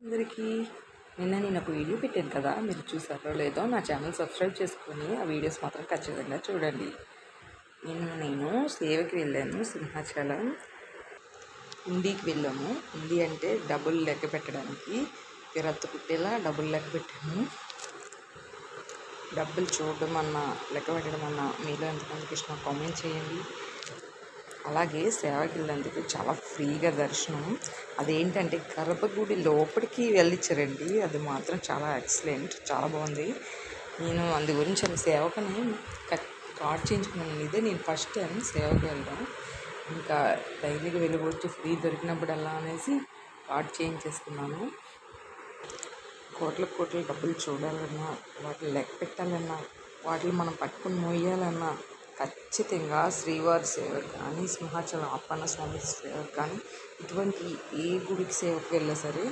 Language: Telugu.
అందరికీ నేను ఒక వీడియో పెట్టాను కదా, మీరు చూసారో లేదో. నా ఛానల్ సబ్స్క్రైబ్ చేసుకొని ఆ వీడియోస్ మాత్రం ఖచ్చితంగా చూడండి. నేను సేవకి వెళ్ళాను. సింహాచలం హుండీకి వెళ్ళాము. హుండీ అంటే డబ్బులు లెక్క పెట్టడానికి తిరత్త కుట్టేలా డబ్బులు లెక్క పెట్టాము. డబ్బులు చూడడం అన్నా లెక్క పెట్టడం అన్నా మీలో ఎంతమందికి ఇష్టం కామెంట్ చేయండి. అలాగే సేవకి వెళ్ళేందుకు చాలా ఫ్రీగా దర్శనం. అదేంటంటే గర్భగుడి లోపలికి వెళ్ళిచ్చారండి. అది మాత్రం చాలా ఎక్సలెంట్, చాలా బాగుంది. నేను అందు గురించి అది సేవకుని కార్డ్ చేయించుకున్నాను. ఇదే నేను ఫస్ట్ టైం సేవకి వెళ్ళడం. ఇంకా డైలీగా వెళ్ళిపోవచ్చు, ఫ్రీ దొరికినప్పుడల్లా అనేసి కార్డ్ చేయించేసుకున్నాను. కోట్ల డబ్బులు చూడాలన్నా, వాటిని లెక్క పెట్టాలన్నా, వాటిని మనం పట్టుకుని మోయాలన్నా ఖచ్చితంగా శ్రీవారి సేవకు కానీ, సింహాచలం అప్పన్న స్వామి సేవకు కానీ, ఇటువంటి ఏ గుడికి సేవకు వెళ్ళినా సరే